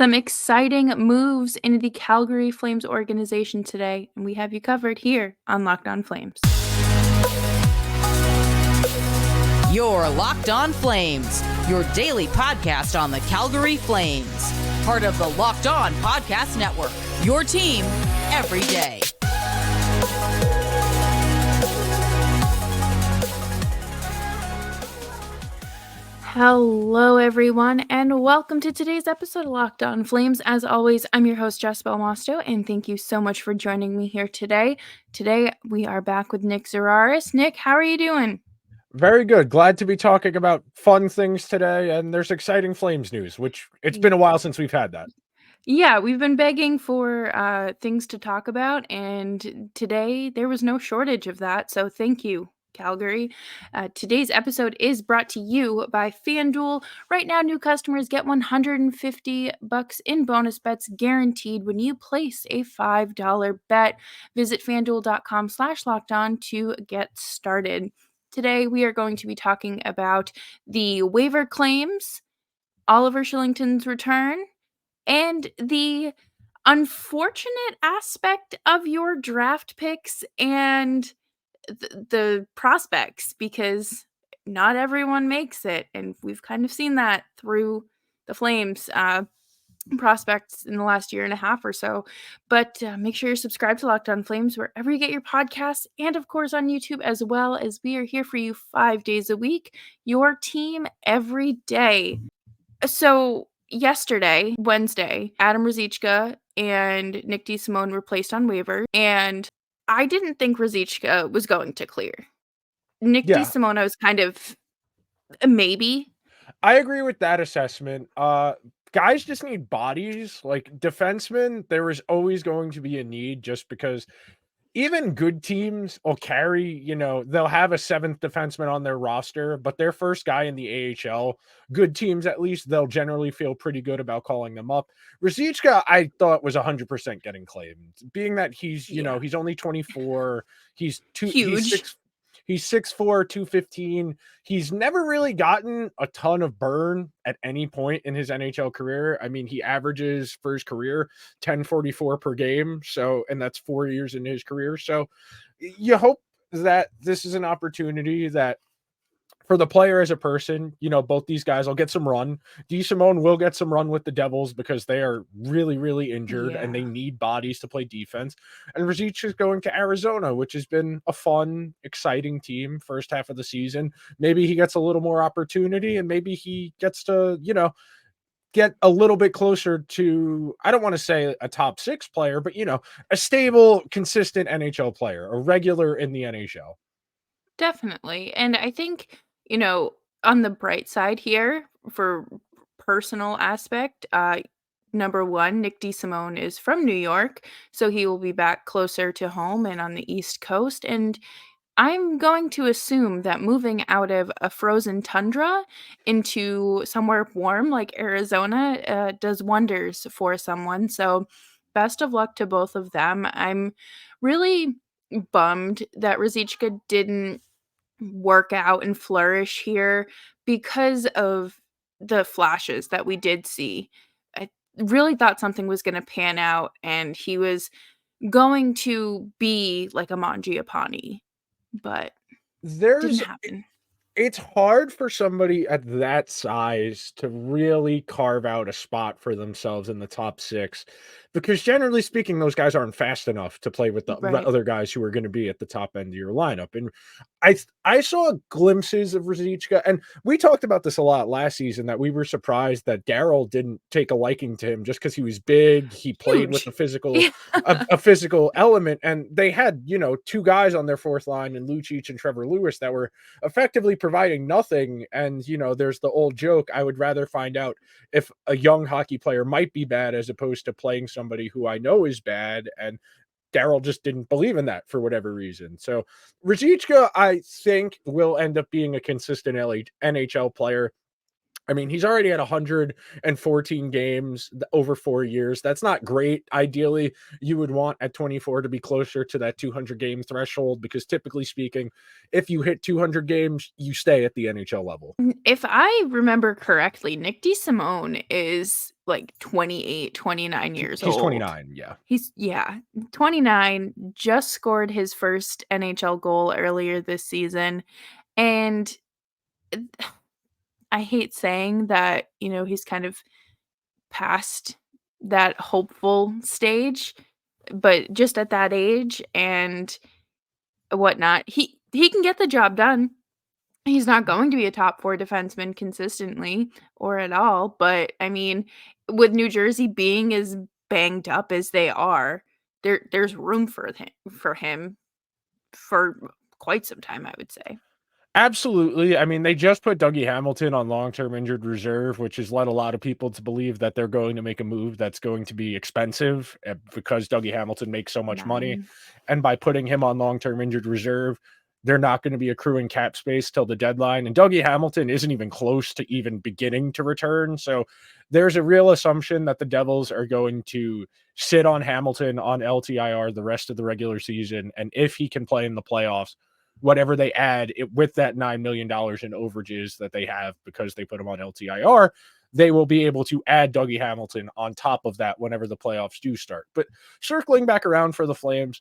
Some exciting moves in the Calgary Flames organization today, and we have you covered here on Locked On Flames. You're Locked On Flames, your daily podcast on the Calgary Flames. Part of the Locked On Podcast Network, your team every day. Hello, everyone, and welcome to today's episode of Locked On Flames. As always, I'm your host, Jess Belmosto, and thank you so much for joining me here today. Today, we are back with Nick Zararis. Nick, how are you doing? Very good. Glad to be talking about fun things today, and there's exciting Flames news, which it's been a while since we've had that. Yeah, we've been begging for things to talk about, and today there was no shortage of that, so thank you, Calgary. Today's episode is brought to you by FanDuel. Right now, new customers get $150 in bonus bets guaranteed when you place a $5 bet. Visit FanDuel.com/lockedon to get started. Today, we are going to be talking about the waiver claims, Oliver Kylington's return, and the unfortunate aspect of your draft picks and the prospects, because not everyone makes it, and we've kind of seen that through the Flames prospects in the last year and a half or so. But make sure you're subscribed to Locked On Flames wherever you get your podcasts, and of course on YouTube, as well as we are here for you 5 days a week, your team every day. So yesterday, Wednesday, Adam Ruzicka and Nick Desimone were placed on waivers, and I didn't think Ruzicka was going to clear. Nick Desimone, I was kind of maybe. I agree with that assessment. Guys just need bodies. Like defensemen, there is always going to be a need, just because even good teams will carry, they'll have a seventh defenseman on their roster, but their first guy in the AHL, good teams at least, they'll generally feel pretty good about calling them up. Ruzicka, I thought, was 100% getting claimed, being that he's, he's only 24. He's huge. He's 6'4", 215. He's never really gotten a ton of burn at any point in his NHL career. I mean, he averages for his career 1044 per game. So, and that's 4 years in his career. So you hope that this is an opportunity that, for the player as a person, both these guys will get some run. Desimone will get some run with the Devils because they are really, really injured and they need bodies to play defense. And Ruzicka is going to Arizona, which has been a fun, exciting team first half of the season. Maybe he gets a little more opportunity, and maybe he gets to, get a little bit closer to, I don't want to say a top 6 player, but, a stable, consistent NHL player, a regular in the NHL. Definitely. And I think, on the bright side here, for personal aspect, number one, Nick Desimone is from New York, so he will be back closer to home and on the East Coast. And I'm going to assume that moving out of a frozen tundra into somewhere warm like Arizona does wonders for someone. So best of luck to both of them. I'm really bummed that Ruzicka didn't work out and flourish here because of the flashes that we did see. I really thought something was going to pan out, and he was going to be like a Mangiapane, but didn't happen. It's hard for somebody at that size to really carve out a spot for themselves in the top 6, because generally speaking, those guys aren't fast enough to play with the other guys who are going to be at the top end of your lineup. And I saw glimpses of Ruzicka, and we talked about this a lot last season, that we were surprised that Daryl didn't take a liking to him just because he was big. He played with a physical element, and they had, 2 guys on their fourth line, and Lucic and Trevor Lewis, that were effectively providing nothing. And, there's the old joke, I would rather find out if a young hockey player might be bad as opposed to playing somebody who I know is bad. And Daryl just didn't believe in that for whatever reason. So Ruzicka, I think, will end up being a consistent NHL player. I mean, he's already at 114 games over 4 years. That's not great. Ideally, you would want at 24 to be closer to that 200 game threshold, because typically speaking, if you hit 200 games, you stay at the NHL level. If I remember correctly, Nick Desimone is like 28, 29 years old. He's 29, yeah. He's 29, just scored his first NHL goal earlier this season, and I hate saying that, he's kind of past that hopeful stage, but just at that age and whatnot, he can get the job done. He's not going to be a top 4 defenseman consistently or at all, but, I mean, with New Jersey being as banged up as they are, there's room for him for quite some time, I would say. Absolutely. I mean, they just put Dougie Hamilton on long-term injured reserve, which has led a lot of people to believe that they're going to make a move that's going to be expensive because Dougie Hamilton makes so much money. 9. And by putting him on long-term injured reserve, they're not going to be accruing cap space till the deadline. And Dougie Hamilton isn't even close to even beginning to return. So there's a real assumption that the Devils are going to sit on Hamilton on LTIR the rest of the regular season. And if he can play in the playoffs, whatever they add with that $9 million in overages that they have because they put him on LTIR, they will be able to add Dougie Hamilton on top of that whenever the playoffs do start. But circling back around for the Flames,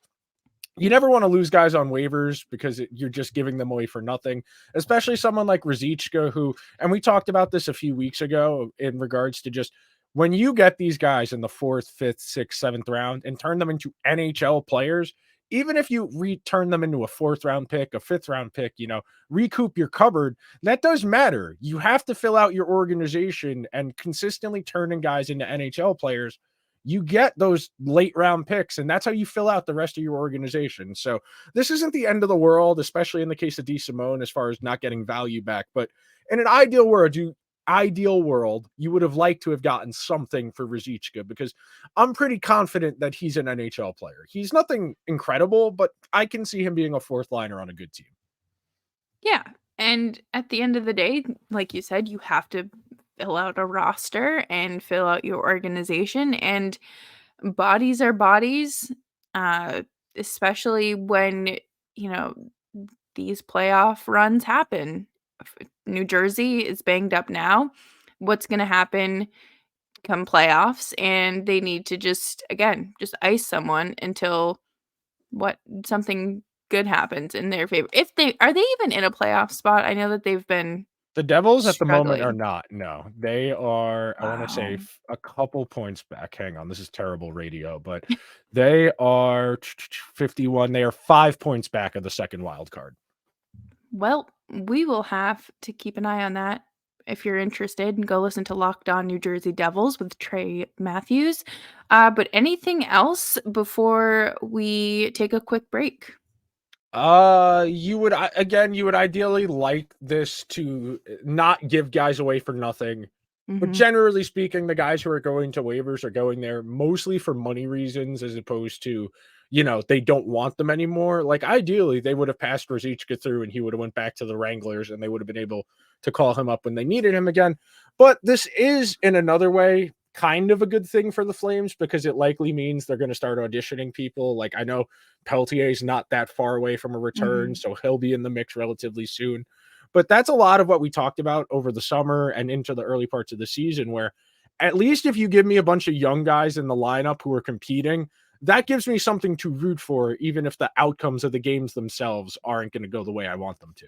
you never want to lose guys on waivers because you're just giving them away for nothing, especially someone like Ruzicka, who, and we talked about this a few weeks ago in regards to just when you get these guys in the 4th, 5th, 6th, 7th round and turn them into NHL players, even if you return them into a 4th round pick, a 5th round pick, recoup your cupboard, that does matter. You have to fill out your organization, and consistently turning guys into NHL players, you get those late round picks, and that's how you fill out the rest of your organization. So this isn't the end of the world, especially in the case of Desimone, as far as not getting value back. But in an ideal world, you would have liked to have gotten something for Ruzicka, because I'm pretty confident that he's an NHL player. He's nothing incredible, but I can see him being a 4th liner on a good team. Yeah, and at the end of the day, like you said, you have to fill out a roster and fill out your organization, and bodies are bodies, uh, especially when, you know, these playoff runs happen. New Jersey is banged up now. What's gonna happen come playoffs? And they need to just, again, just ice someone until something good happens in their favor. If they are they even in a playoff spot? I know that they've been The Devils at the moment are struggling. not. No, they are, I want to say Wow. a couple points back. Hang on. This is terrible radio, but they are 51. They are 5 points back of the second wild card. Well, we will have to keep an eye on that. If you're interested, and go listen to Locked On New Jersey Devils with Trey Matthews. But anything else before we take a quick break? You would ideally like this to not give guys away for nothing. But Mhm. generally speaking, the guys who are going to waivers are going there mostly for money reasons, as opposed to, they don't want them anymore. Like, ideally, they would have passed Ruzicka through and he would have went back to the Wranglers and they would have been able to call him up when they needed him again. But this is, in another way, kind of a good thing for the Flames, because it likely means they're going to start auditioning people. Like, I know Peltier's not that far away from a return, Mhm. so he'll be in the mix relatively soon. But that's a lot of what we talked about over the summer and into the early parts of the season, where at least if you give me a bunch of young guys in the lineup who are competing, that gives me something to root for, even if the outcomes of the games themselves aren't going to go the way I want them to.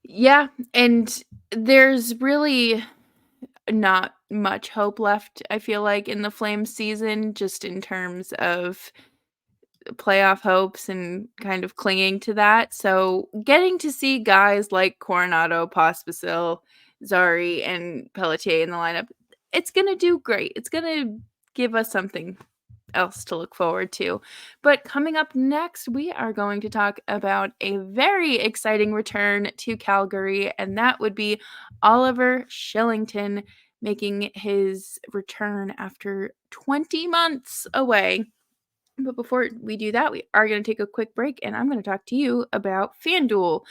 Yeah, and there's really not much hope left, I feel like, in the Flames season, just in terms of playoff hopes and kind of clinging to that. So getting to see guys like Coronado, Pospisil, Zari, and Pelletier in the lineup, it's gonna do great. It's gonna give us something else to look forward to. But coming up next, we are going to talk about a very exciting return to Calgary, and that would be Oliver Kylington making his return after 20 months away. But before we do that, we are going to take a quick break, and I'm going to talk to you about FanDuel.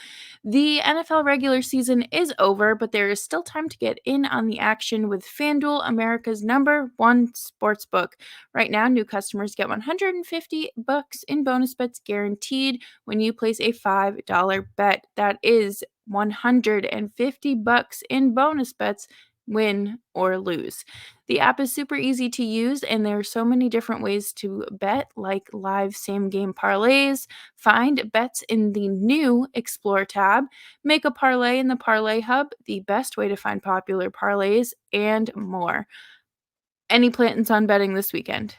The NFL regular season is over, but there is still time to get in on the action with FanDuel, America's #1 sportsbook. Right now, new customers get $150 in bonus bets guaranteed when you place a $5 bet. That is $150 in bonus bets win or lose. The app is super easy to use, and there are so many different ways to bet, like live same game parlays. Find bets in the new Explore tab, make a parlay in the Parlay Hub, the best way to find popular parlays, and more. Any plans on betting this weekend?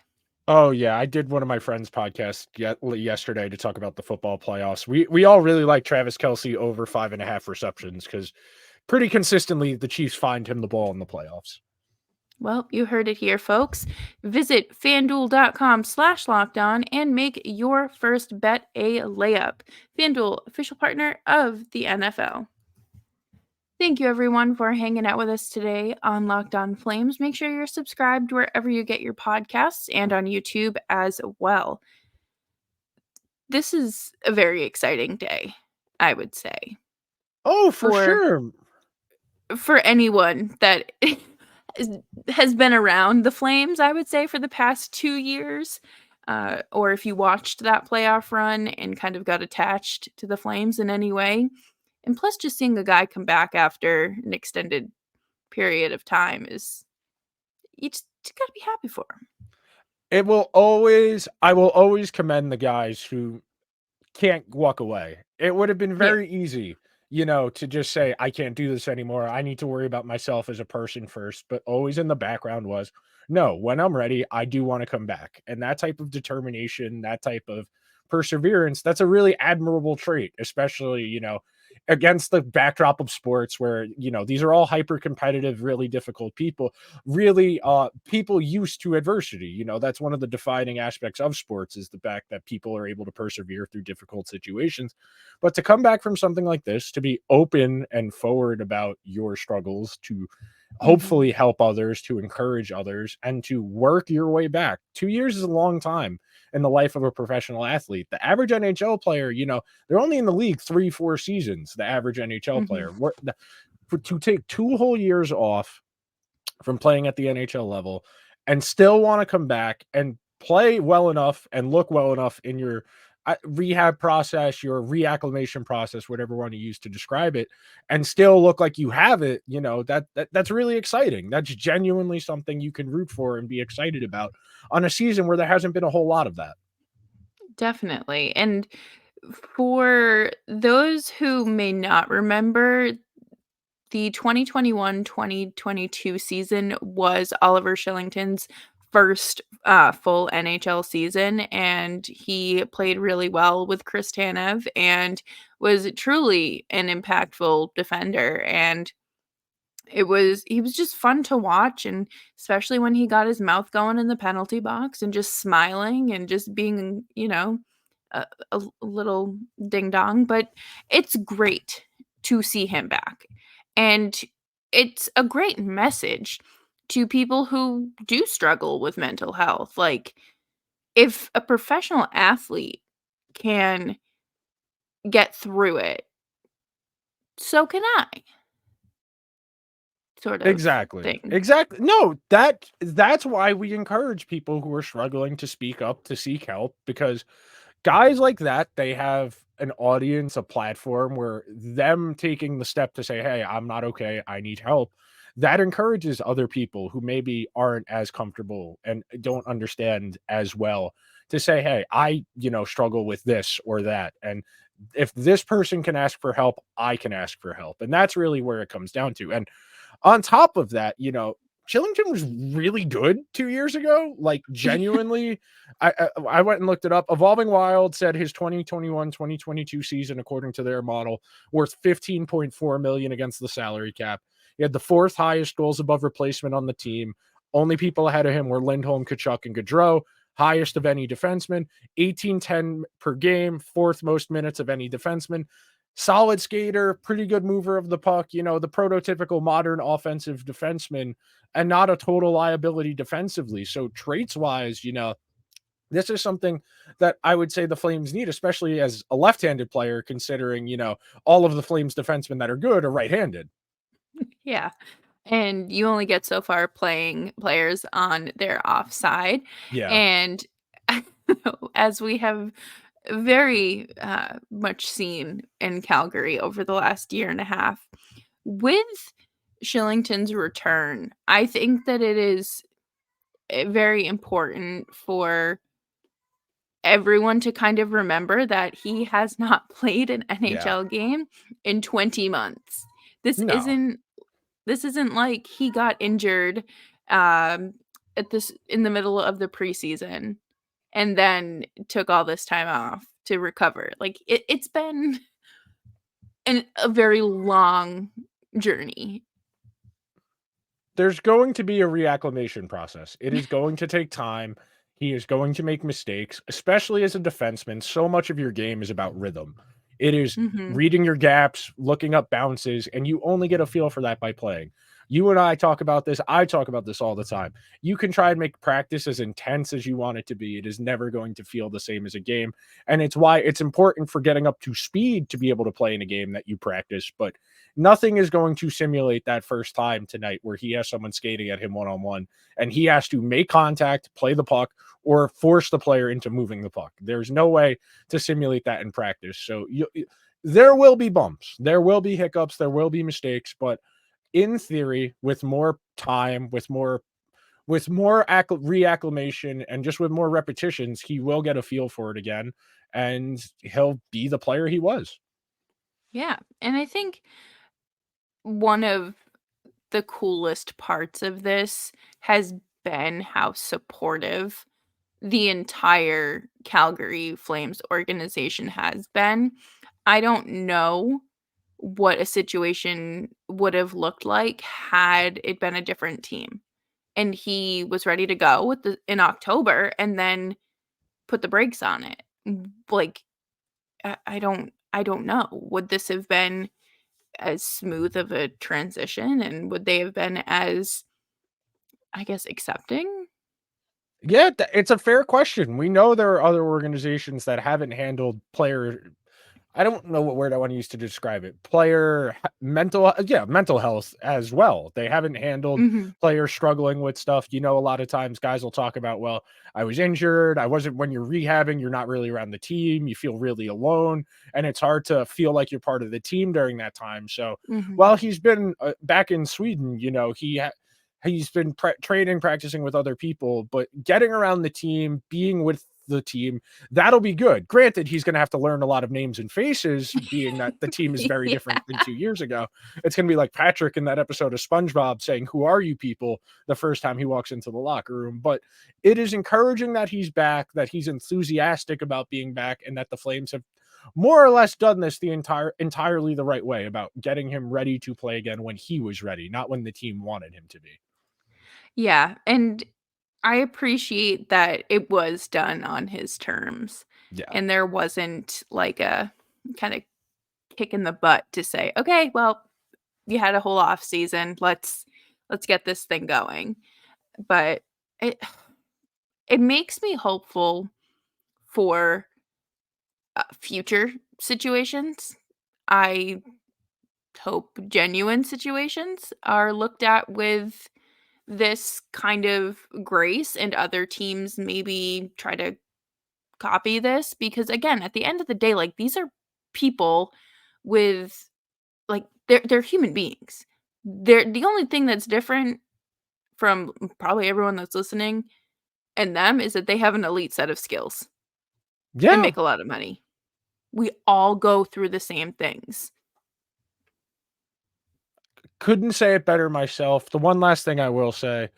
Oh yeah, I did one of my friends' podcasts yesterday to talk about the football playoffs. We all really like Travis Kelce over 5.5 receptions because pretty consistently the Chiefs find him the ball in the playoffs. Well, you heard it here, folks. Visit fanduel.com/lockedon and make your first bet a layup. FanDuel, official partner of the NFL. Thank you, everyone, for hanging out with us today on Locked On Flames. Make sure you're subscribed wherever you get your podcasts and on YouTube as well. This is a very exciting day, I would say. Oh, for For sure. for anyone that has been around the Flames, I would say, for the past 2 years, or if you watched that playoff run and kind of got attached to the Flames in any way. And plus, just seeing a guy come back after an extended period of time is, you just gotta be happy for him. I will always commend the guys who can't walk away. It would have been Yeah, very easy, to just say, I can't do this anymore. I need to worry about myself as a person first. But always in the background was, no, when I'm ready, I do want to come back. And that type of determination, that type of perseverance, that's a really admirable trait, especially, against the backdrop of sports where, these are all hyper competitive, really difficult people, really people used to adversity. That's one of the defining aspects of sports is the fact that people are able to persevere through difficult situations. But to come back from something like this, to be open and forward about your struggles, to mhm, hopefully help others, to encourage others, and to work your way back. 2 years is a long time in the life of a professional athlete. The average NHL player, they're only in the league 3-4 seasons. The average NHL mhm. player, to take 2 whole years off from playing at the NHL level and still want to come back and play well enough and look well enough in your rehab process, your reacclimation process, whatever one you use to describe it, and still look like you have it, that's really exciting. That's genuinely something you can root for and be excited about on a season where there hasn't been a whole lot of that. Definitely. And for those who may not remember, the 2021-2022 season was Oliver Shillington's first full NHL season, and he played really well with Chris Tanev and was truly an impactful defender. And he was just fun to watch, and especially when he got his mouth going in the penalty box and just smiling and just being, a little ding dong. But it's great to see him back. And it's a great message to people who do struggle with mental health. Like, if a professional athlete can get through it, so can I, sort of Exactly. thing. Exactly. No, that's why we encourage people who are struggling to speak up, to seek help, because guys like that, they have an audience, a platform where them taking the step to say, "Hey, I'm not okay. I need help." That encourages other people who maybe aren't as comfortable and don't understand as well to say, "Hey, I, struggle with this or that." And if this person can ask for help, I can ask for help. And that's really where it comes down to. And on top of that, Kylington was really good 2 years ago, like, genuinely. I went and looked it up. Evolving Wild said his 2021-2022 season, according to their model, worth 15.4 million against the salary cap. He had the 4th highest goals above replacement on the team. Only people ahead of him were Lindholm, Tkachuk, and Gaudreau. Highest of any defenseman, 18-10 per game, 4th most minutes of any defenseman. Solid skater, pretty good mover of the puck, the prototypical modern offensive defenseman, and not a total liability defensively. So traits wise, this is something that I would say the Flames need, especially as a left-handed player, considering, all of the Flames defensemen that are good are right-handed. Yeah. And you only get so far playing players on their offside. Yeah. And as we have very much seen in Calgary over the last year and a half, with Kylington's return. I think that it is very important for everyone to kind of remember that he has not played an Yeah. NHL game in 20 months. This No. isn't this isn't like he got injured um in the middle of the preseason and then took all this time off to recover. Like it's been a very long journey. There's going to be a reacclimation process. It is going to take time. He is going to make mistakes, especially as a defenseman. So much of your game is about rhythm. It is Mhm. reading your gaps, looking up bounces, and you only get a feel for that by playing. You and I talk about this. I talk about this all the time. You can try and make practice as intense as you want it to be. It is never going to feel the same as a game. And it's why it's important for getting up to speed to be able to play in a game that you practice. But nothing is going to simulate that first time tonight where he has someone skating at him one on one and he has to make contact, play the puck, or force the player into moving the puck. There's no way to simulate that in practice. So there will be bumps, there will be hiccups, there will be mistakes, but in theory, with more time, with more reacclimation and just with more repetitions, he will get a feel for it again and he'll be the player he was. Yeah, and I think one of the coolest parts of this has been how supportive the entire Calgary Flames organization has been. I don't know what a situation would have looked like had it been a different team. And he was ready to go in October and then put the brakes on it. Like I don't know. Would this have been as smooth of a transition and would they have been as, I guess, accepting? Yeah, it's a fair question. We know there are other organizations that haven't handled player. I don't know what word I want to use to describe it. Mental health as well. They haven't handled Mhm. players struggling with stuff. A lot of times guys will talk about, well, I was injured. I wasn't when you're rehabbing, you're not really around the team. You feel really alone, and it's hard to feel like you're part of the team during that time. So Mhm. while he's been back in Sweden, he's been training, practicing with other people, but getting around the team, being with the team, that'll be good. Granted, he's going to have to learn a lot of names and faces, being that the team is very different than Yeah. 2 years ago. It's going to be like Patrick in that episode of SpongeBob saying, "Who are you people?" the first time he walks into the locker room. But it is encouraging that he's back, that he's enthusiastic about being back, and that the Flames have more or less done this entirely the right way about getting him ready to play again when he was ready, not when the team wanted him to be. Yeah, and I appreciate that it was done on his terms, Yeah. and there wasn't, like, a kinda kick in the butt to say, "Okay, well, you had a whole off season. Let's get this thing going." But it it makes me hopeful for, future situations. I hope genuine situations are looked at with this kind of grace and other teams maybe try to copy this because again at the end of the day like these are people with like they're human beings. They're the only thing that's different from probably everyone that's listening and them is that they have an elite set of skills and Yeah. make a lot of money. We all go through the same things. Couldn't say it better myself. The one last thing I will say,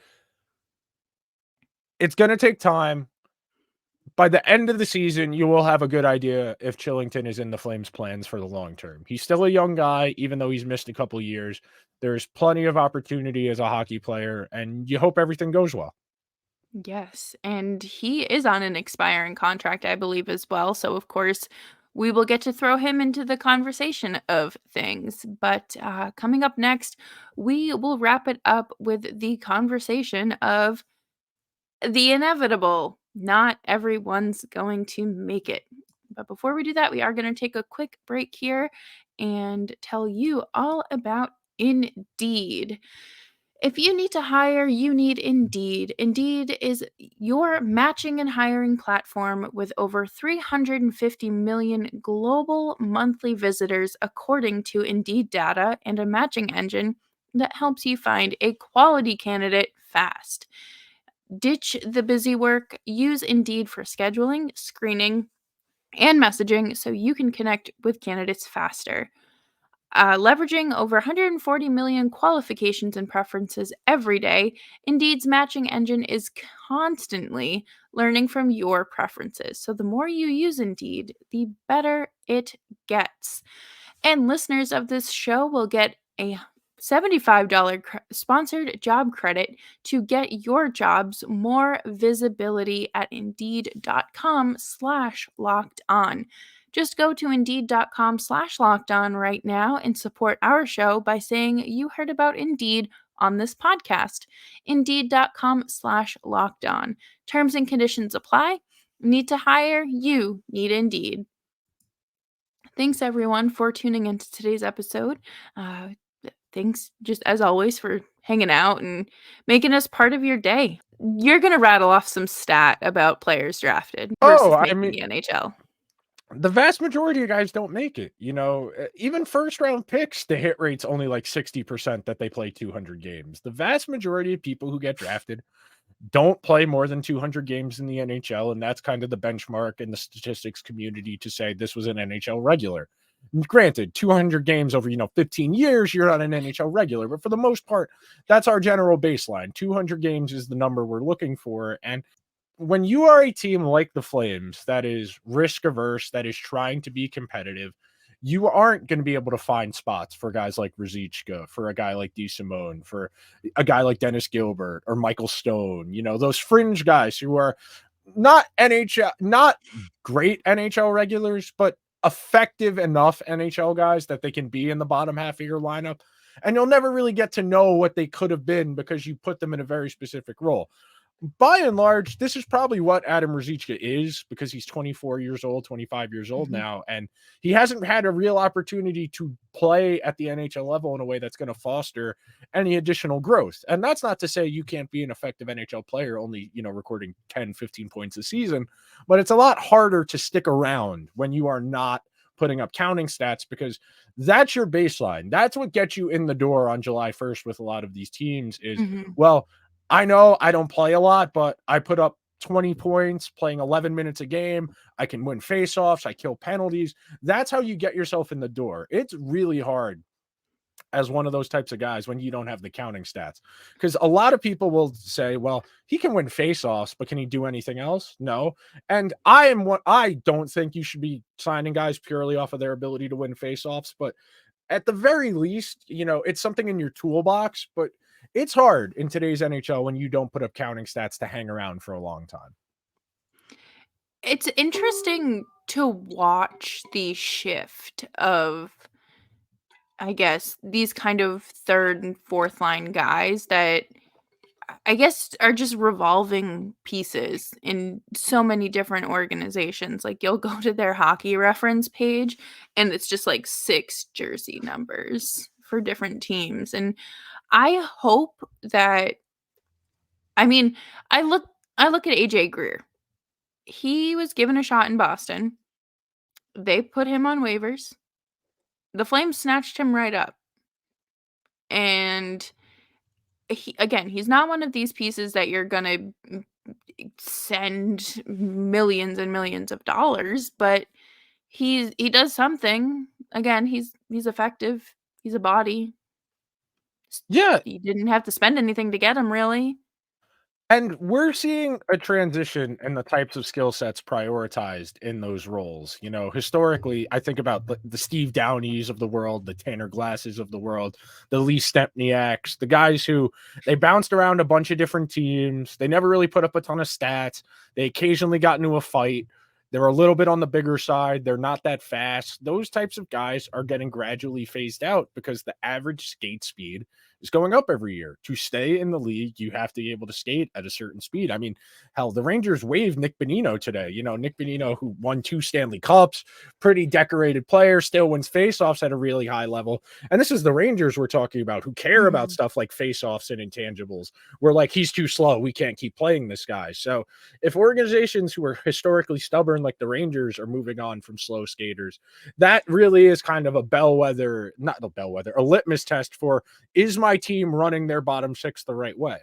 it's gonna take time. By the end of the season, you will have a good idea if Chillington is in the Flames' plans for the long term. He's still a young guy, even though he's missed a couple years. There's plenty of opportunity as a hockey player, and you hope everything goes well. Yes, and he is on an expiring contract, I believe, as well. So, of course, we will get to throw him into the conversation of things. But coming up next, we will wrap it up with the conversation of the inevitable. Not everyone's going to make it. But before we do that, we are going to take a quick break here and tell you all about Indeed. If you need to hire, you need Indeed. Indeed is your matching and hiring platform with over 350 million global monthly visitors, according to Indeed data, and a matching engine that helps you find a quality candidate fast. Ditch the busy work. Use Indeed for scheduling, screening, and messaging so you can connect with candidates faster. Leveraging over 140 million qualifications and preferences every day, Indeed's matching engine is constantly learning from your preferences. So the more you use Indeed, the better it gets. And listeners of this show will get a $75 sponsored job credit to get your jobs more visibility at indeed.com/locked on. Just go to indeed.com/locked on right now and support our show by saying you heard about Indeed on this podcast. Indeed.com/locked on. Terms and conditions apply. Need to hire? You need Indeed. Thanks everyone for tuning into today's episode. Thanks, just as always, for hanging out and making us part of your day. You're going to rattle off some stat about players drafted versus making the NHL. The vast majority of guys don't make it. Even first round picks, the hit rate's only like 60% that they play 200 games. The vast majority of people who get drafted don't play more than 200 games in the NHL, and that's kind of the benchmark in the statistics community to say this was an NHL regular. Granted, 200 games over 15 years, you're not an NHL regular, but for the most part, that's our general baseline. 200 games is the number we're looking for. And when you are a team like the Flames that is risk averse, that is trying to be competitive, you aren't going to be able to find spots for guys like Ruzicka, for a guy like Desimone, for a guy like Dennis Gilbert or Michael Stone, those fringe guys who are not great NHL regulars, but effective enough NHL guys that they can be in the bottom half of your lineup. And you'll never really get to know what they could have been because you put them in a very specific role. By and large, this is probably what Adam Ruzicka is, because he's 24 years old, 25 years old now, and he hasn't had a real opportunity to play at the NHL level in a way that's going to foster any additional growth. And that's not to say you can't be an effective NHL player only, recording 10, 15 points a season, but it's a lot harder to stick around when you are not putting up counting stats, because that's your baseline. That's what gets you in the door on July 1st with a lot of these teams is, well, I know I don't play a lot, but I put up 20 points playing 11 minutes a game. I can win faceoffs. I kill penalties. That's how you get yourself in the door. It's really hard as one of those types of guys when you don't have the counting stats, because a lot of people will say, well, he can win faceoffs, but can he do anything else? No. And I don't think you should be signing guys purely off of their ability to win faceoffs, but at the very least, it's something in your toolbox. But it's hard in today's NHL when you don't put up counting stats to hang around for a long time. It's interesting to watch the shift of, I guess, these kind of third and fourth line guys that I guess are just revolving pieces in so many different organizations. Like, you'll go to their hockey reference page and it's just like 6 jersey numbers for different teams. And I hope that, I look at AJ Greer. He was given a shot in Boston. They put him on waivers. The Flames snatched him right up. And he's not one of these pieces that you're going to send millions and millions of dollars, but he does something. Again, he's effective. He's a body. Yeah. You didn't have to spend anything to get him, really. And we're seeing a transition in the types of skill sets prioritized in those roles. Historically, I think about the Steve Downeys of the world, the Tanner Glasses of the world, the Lee Stempniaks, the guys who they bounced around a bunch of different teams. They never really put up a ton of stats. They occasionally got into a fight. They're a little bit on the bigger side. They're not that fast. Those types of guys are getting gradually phased out because the average skate speed is going up every year. To stay in the league, you have to be able to skate at a certain speed. Hell, the Rangers waived Nick Bonino today. Nick Bonino, who won 2 Stanley Cups, pretty decorated player, still wins faceoffs at a really high level. And this is the Rangers we're talking about, who care about stuff like faceoffs and intangibles. We're like, he's too slow. We can't keep playing this guy. So if organizations who are historically stubborn like the Rangers are moving on from slow skaters, that really is kind of a litmus test for, is my my team running their bottom six the right way.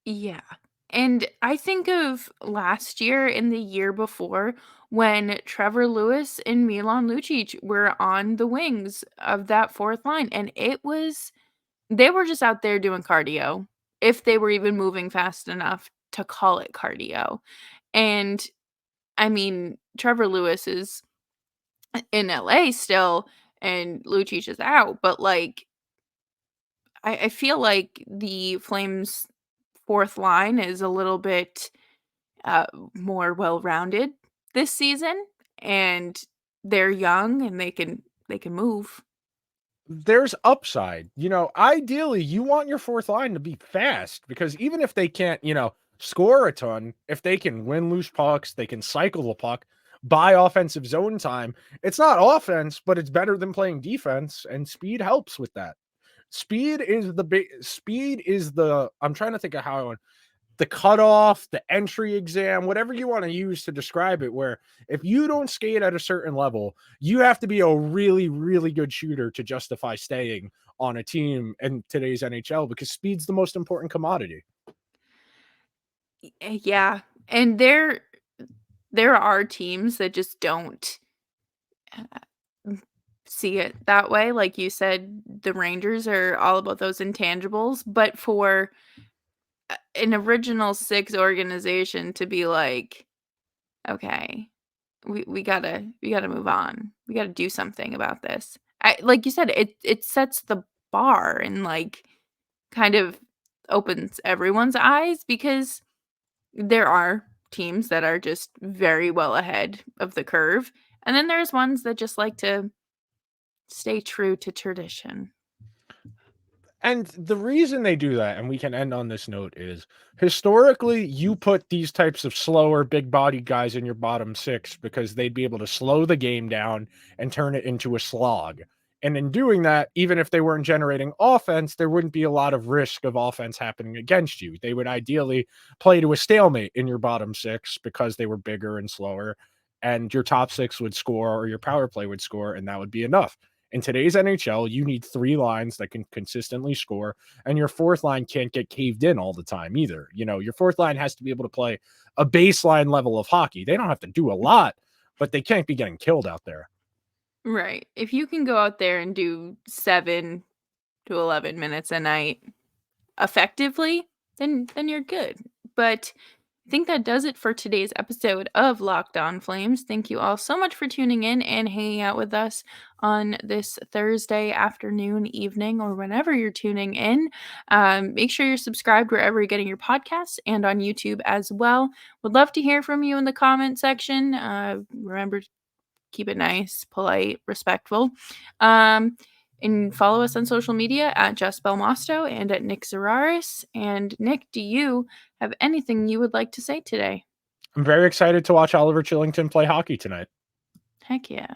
Yeah. And I think of last year and the year before when Trevor Lewis and Milan Lucic were on the wings of that fourth line. And they were just out there doing cardio, if they were even moving fast enough to call it cardio. And I mean, Trevor Lewis is in LA still and Lucic is out, but like, I feel like the Flames' fourth line is a little bit more well-rounded this season, and they're young and they can move. There's upside. Ideally, you want your fourth line to be fast because even if they can't, score a ton, if they can win loose pucks, they can cycle the puck, buy offensive zone time. It's not offense, but it's better than playing defense, and speed helps with that. Speed is the I'm trying to think of how I want the cutoff, the entry exam, whatever you want to use to describe it, where if you don't skate at a certain level, you have to be a really, really good shooter to justify staying on a team in today's NHL because speed's the most important commodity. Yeah, and there are teams that just don't see it that way. Like you said, the Rangers are all about those intangibles, but for an original six organization to be like, okay, we gotta move on. We gotta do something about this. Like you said, it sets the bar and like kind of opens everyone's eyes because there are teams that are just very well ahead of the curve, and then there's ones that just like to stay true to tradition. And the reason they do that, and we can end on this note, is historically you put these types of slower, big bodied guys in your bottom six because they'd be able to slow the game down and turn it into a slog. And in doing that, even if they weren't generating offense, there wouldn't be a lot of risk of offense happening against you. They would ideally play to a stalemate in your bottom six because they were bigger and slower, and your top six would score or your power play would score, and that would be enough. In today's NHL, you need three lines that can consistently score, and your fourth line can't get caved in all the time either. Your fourth line has to be able to play a baseline level of hockey. They don't have to do a lot, but they can't be getting killed out there. Right. If you can go out there and do 7 to 11 minutes a night effectively, then you're good. But I think that does it for today's episode of Locked On Flames. Thank you all so much for tuning in and hanging out with us on this Thursday afternoon, evening, or whenever you're tuning in. Make sure you're subscribed wherever you're getting your podcasts and on YouTube as well. Would love to hear from you in the comment section. Remember, keep it nice, polite, respectful. And follow us on social media at Jess Belmosto and at Nick Zararis. And Nick, do you have anything you would like to say today? I'm very excited to watch Oliver Kylington play hockey tonight. Heck yeah.